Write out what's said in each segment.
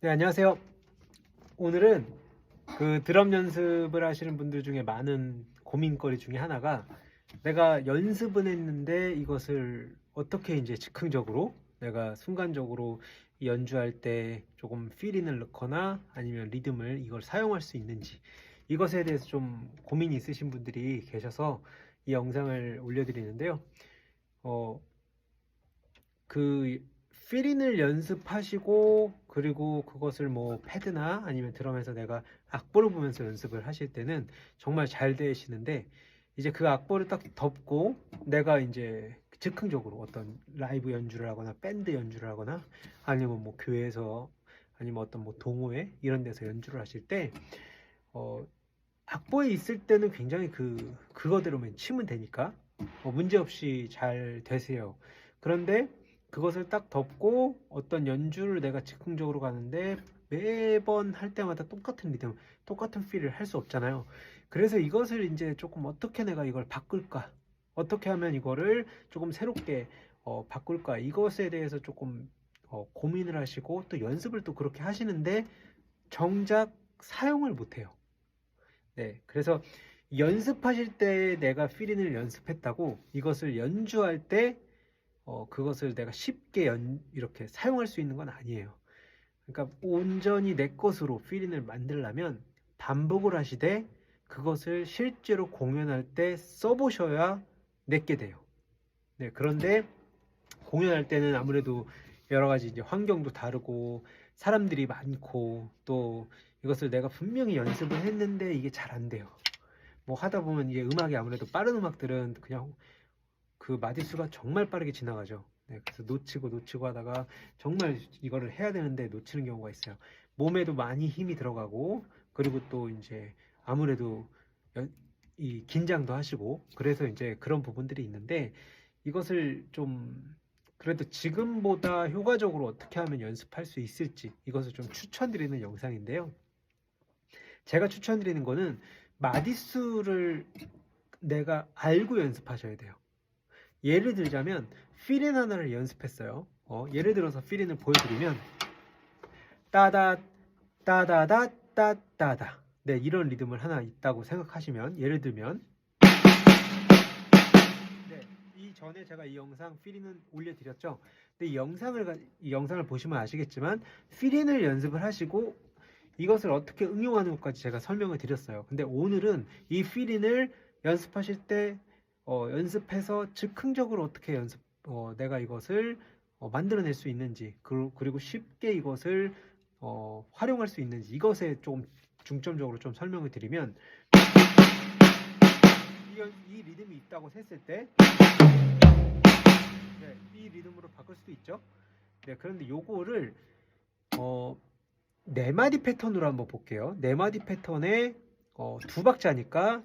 네, 안녕하세요. 오늘은 그 드럼 연습을 하시는 분들 중에 많은 고민거리 중에 하나가 내가 연습은 했는데 이것을 어떻게 이제 즉흥적으로 내가 순간적으로 연주할 때 조금 필인을 넣거나 아니면 리듬을 이걸 사용할 수 있는지 이것에 대해서 좀 고민이 있으신 분들이 계셔서 이 영상을 올려드리는데요. 그 필인을 연습하시고 그리고 그것을 뭐 패드나 아니면 드럼에서 내가 악보를 보면서 연습을 하실 때는 정말 잘 되시는데 이제 그 악보를 딱 덮고 내가 이제 즉흥적으로 어떤 라이브 연주를 하거나 밴드 연주를 하거나 아니면 뭐 교회에서 아니면 어떤 뭐 동호회 이런 데서 연주를 하실 때 악보에 있을 때는 굉장히 그거대로만 치면 되니까 문제없이 잘 되세요. 그런데 그것을 딱 덮고 어떤 연주를 내가 즉흥적으로 가는데 매번 할 때마다 똑같은 리듬, 똑같은 필을 할 수 없잖아요. 그래서 이것을 이제 조금 어떻게 내가 이걸 바꿀까? 어떻게 하면 이거를 조금 새롭게 바꿀까? 이것에 대해서 조금 고민을 하시고 또 연습을 또 그렇게 하시는데 정작 사용을 못해요. 네, 그래서 연습하실 때 내가 필인을 연습했다고 이것을 연주할 때 그것을 내가 쉽게 이렇게 사용할 수 있는 건 아니에요. 그러니까 온전히 내 것으로 필인을 만들려면 반복을 하시되 그것을 실제로 공연할 때 써보셔야 내게 돼요. 네, 그런데 공연할 때는 아무래도 여러 가지 이제 환경도 다르고 사람들이 많고 또 이것을 내가 분명히 연습을 했는데 이게 잘 안 돼요. 뭐 하다 보면 이게 음악이 아무래도 빠른 음악들은 그냥 그 마디수가 정말 빠르게 지나가죠. 네, 그래서 놓치고 하다가 정말 이거를 해야 되는데 놓치는 경우가 있어요. 몸에도 많이 힘이 들어가고 그리고 또 이제 아무래도 이 긴장도 하시고 그래서 이제 그런 부분들이 있는데 이것을 좀 그래도 지금보다 효과적으로 어떻게 하면 연습할 수 있을지 이것을 좀 추천드리는 영상인데요. 제가 추천드리는 거는 마디수를 내가 알고 연습하셔야 돼요. 예를 들자면 필인 하나를 연습했어요. 예를 들어서 필인을 보여드리면 따다 따다다 따따다 네, 이런 리듬을 하나 있다고 생각하시면 예를 들면 네, 이 전에 제가 이 영상 필인은 올려드렸죠. 근데 이 영상을 보시면 아시겠지만 필인을 연습을 하시고 이것을 어떻게 응용하는 것까지 제가 설명을 드렸어요. 근데 오늘은 이 필인을 연습하실 때 연습해서 즉흥적으로 어떻게 내가 이것을 만들어낼 수 있는지 그리고 쉽게 이것을 활용할 수 있는지 이것에 좀 중점적으로 좀 설명을 드리면 이 리듬이 있다고 셌을 때 네, 이 리듬으로 바꿀 수도 있죠. 네, 그런데 요거를 네 마디 패턴으로 한번 볼게요. 네 마디 패턴에 두 박자니까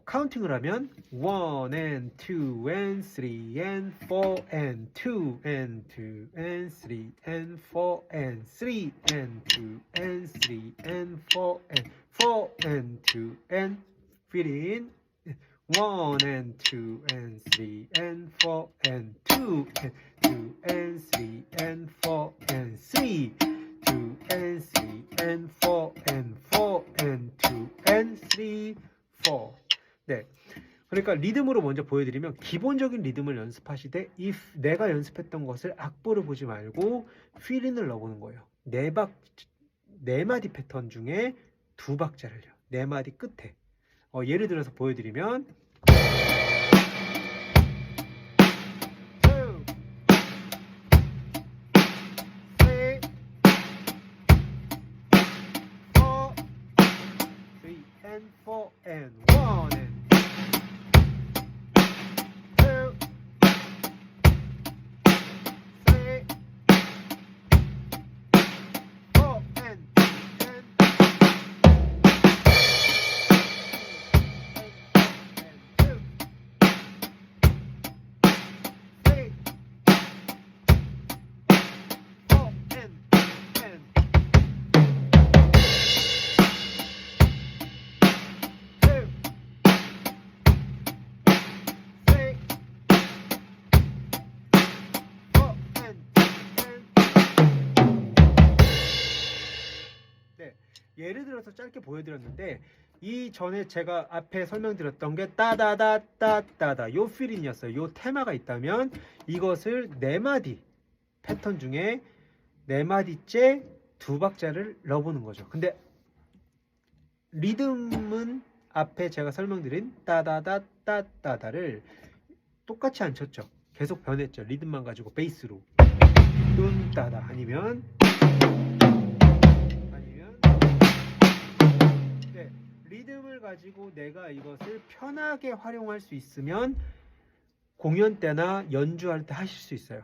카운팅을 하면 1 and 2 and 3 and 4 and 2 and 2 and 3 and 4 and 3 and 2 and 3 and 4 and 4 and 2 and fit in 1 and 2 and 3 and 4 and 2 and 2 and 3 and 4 and 3 2 and 3 and 4 and 4 and 2 and 3 4 네, 그러니까 리듬으로 먼저 보여드리면 기본적인 리듬을 연습하시되 내가 연습했던 것을 악보를 보지 말고 필인을 넣어보는 거예요. 네 마디 패턴 중에 두 박자를요. 네 마디 끝에 예를 들어서 보여드리면 and 4 and 1 and 2 3 4 and 2 예를 들어서 짧게 보여드렸는데 이 전에 제가 앞에 설명드렸던 게 따다다따따다 요 필인이었어요. 요 테마가 있다면 이것을 4마디 패턴 중에 4마디째 2박자를 넣어보는 거죠. 근데 리듬은 앞에 제가 설명드린 따다다따따다를 똑같이 안 쳤죠. 계속 변했죠. 리듬만 가지고 베이스로 따다 아니면 네, 리듬을 가지고 내가 이것을 편하게 활용할 수 있으면 공연 때나 연주할 때 하실 수 있어요.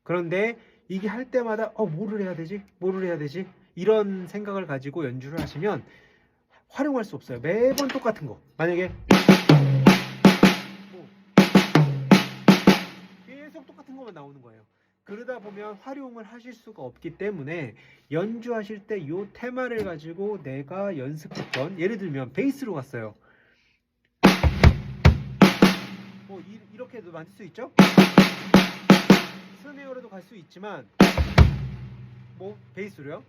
그런데 이게 할 때마다 뭐를 해야 되지? 뭐를 해야 되지? 이런 생각을 가지고 연주를 하시면 활용할 수 없어요. 매번 똑같은 거. 만약에 계속 똑같은 것만 나오는 거예요. 그러다 보면 활용을 하실 수가 없기 때문에 연주하실 때 이 테마를 가지고 내가 연습했던, 예를 들면 베이스로 갔어요. 이렇게도 만들 수 있죠? 스네어로도 갈 수 있지만 베이스로요?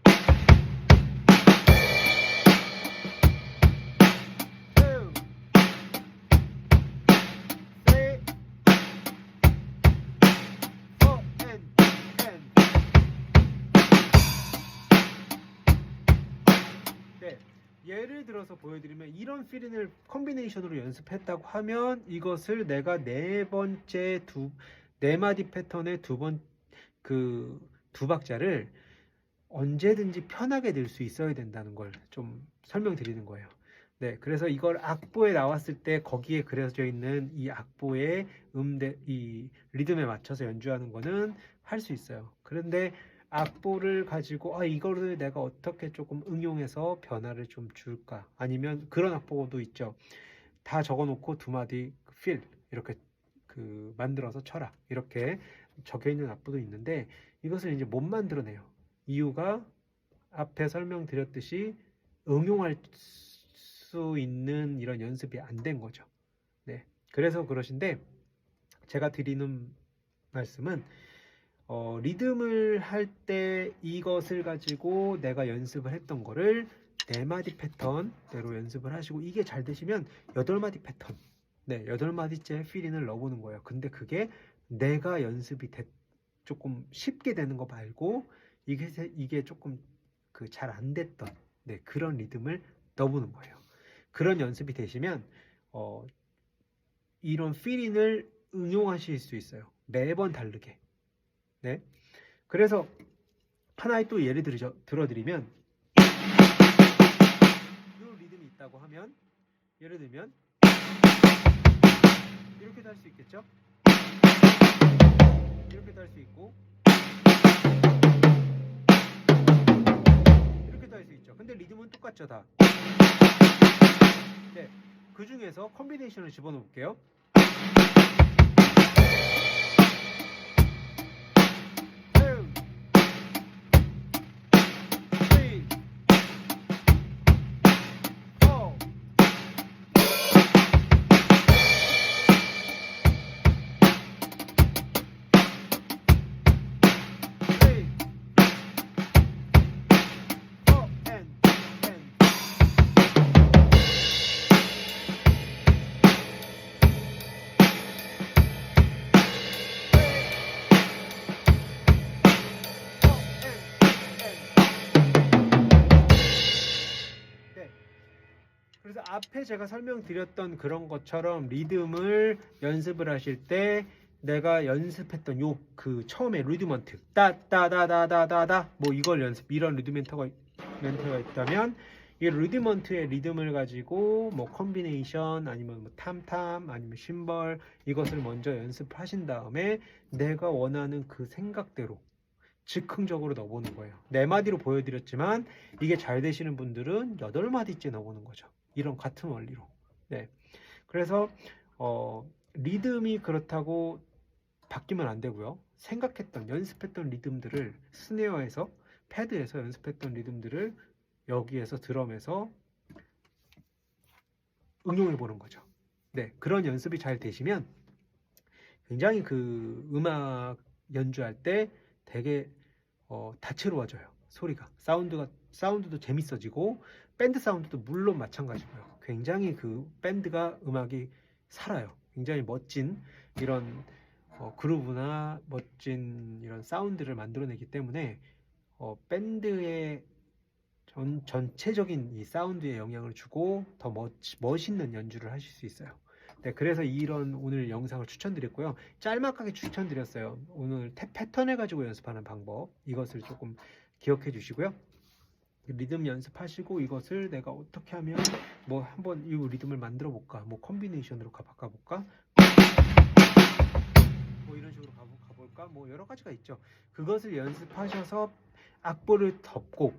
예를 들어서 보여드리면 이런 필인을 컴비네이션으로 연습했다고 하면 이것을 내가 4번째 4마디 패턴의 2박자를 언제든지 편하게 낼 수 있어야 된다는 걸 좀 설명드리는 거예요. 네, 그래서 이걸 악보에 나왔을 때 거기에 그려져 있는 이 악보의 이 리듬에 맞춰서 연주하는 거는 할 수 있어요. 그런데 악보를 가지고 이거를 내가 어떻게 조금 응용해서 변화를 좀 줄까? 아니면 그런 악보도 있죠. 다 적어놓고 2마디 필 이렇게 만들어서 쳐라 이렇게 적혀있는 악보도 있는데 이것을 이제 못 만들어내요. 이유가 앞에 설명드렸듯이 응용할 수 있는 이런 연습이 안 된 거죠. 네, 그래서 그러신데 제가 드리는 말씀은 리듬을 할 때 이것을 가지고 내가 연습을 했던 거를 4마디 패턴대로 연습을 하시고 이게 잘 되시면 8마디 패턴, 8마디째 필인을 넣어보는 거예요. 근데 그게 내가 연습이 조금 쉽게 되는 거 말고 이게 조금 잘 안 됐던 그런 리듬을 넣어보는 거예요. 그런 연습이 되시면 이런 필인을 응용하실 수 있어요. 매번 다르게. 네. 그래서 하나의 또 예를 들어드리면 이 리듬이 있다고 하면 예를 들면 이렇게도 할 수 있겠죠? 이렇게도 할 수 있고 이렇게도 할 수 있죠. 근데 리듬은 똑같죠, 다. 네. 그 중에서 컴비네이션을 집어넣어 볼게요. 그래서 앞에 제가 설명드렸던 그런 것처럼 리듬을 연습을 하실 때 내가 연습했던 처음에 루디먼트 따따다다다다다 이걸 이런 루디멘트가 있다면 이 루디먼트의 리듬을 가지고 컴비네이션 아니면 탐탐 아니면 심벌 이것을 먼저 연습하신 다음에 내가 원하는 그 생각대로 즉흥적으로 넣어보는 거예요. 4마디로 보여드렸지만 이게 잘 되시는 분들은 8마디째 넣어보는 거죠. 이런 같은 원리로. 네. 그래서 리듬이 그렇다고 바뀌면 안 되고요. 생각했던 연습했던 리듬들을 스네어에서 패드에서 연습했던 리듬들을 여기에서 드럼에서 응용해 보는 거죠. 네. 그런 연습이 잘 되시면 굉장히 음악 연주할 때 되게 다채로워져요. 소리가 사운드도 재밌어지고 밴드 사운드도 물론 마찬가지고요. 굉장히 그 밴드가 음악이 살아요. 굉장히 멋진 이런 그루브나 멋진 이런 사운드를 만들어내기 때문에 밴드의 전체적인 이 사운드에 영향을 주고 더 멋있는 연주를 하실 수 있어요. 네, 그래서 이런 오늘 영상을 추천드렸고요. 짤막하게 추천드렸어요. 오늘 패턴을 가지고 연습하는 방법, 이것을 조금 기억해 주시고요. 리듬 연습하시고 이것을 내가 어떻게 하면 뭐 한번 이 리듬을 만들어 볼까, 뭐 컴비네이션으로 바꿔볼까, 뭐 이런 식으로 가볼까, 뭐 여러 가지가 있죠. 그것을 연습하셔서 악보를 덮고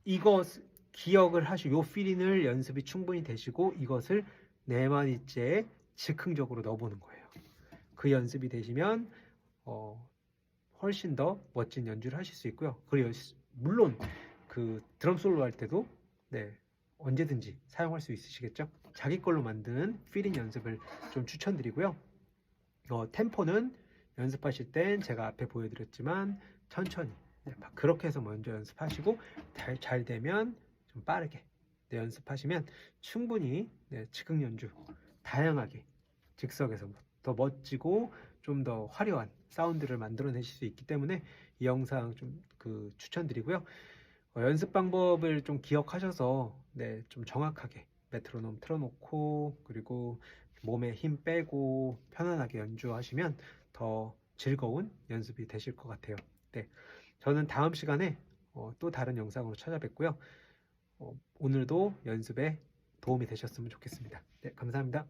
이것 기억을 하시고 요 필링을 연습이 충분히 되시고 이것을 네 마디째 즉흥적으로 넣어보는 거예요. 그 연습이 되시면 훨씬 더 멋진 연주를 하실 수 있고요. 그리고 물론 그 드럼 솔로 할 때도 네, 언제든지 사용할 수 있으시겠죠. 자기 걸로 만든 필링 연습을 좀 추천드리고요. 템포는 연습하실 땐 제가 앞에 보여드렸지만 천천히 그렇게 해서 먼저 연습하시고 잘 되면 좀 빠르게 연습하시면 충분히 즉흥 연주 다양하게 즉석에서 더 멋지고 좀 더 화려한 사운드를 만들어내실 수 있기 때문에 이 영상 좀 추천드리고요. 연습 방법을 좀 기억하셔서 좀 정확하게 메트로놈 틀어놓고 그리고 몸에 힘 빼고 편안하게 연주하시면 더 즐거운 연습이 되실 것 같아요. 네, 저는 다음 시간에 또 다른 영상으로 찾아뵙고요. 오늘도 연습에 도움이 되셨으면 좋겠습니다. 네, 감사합니다.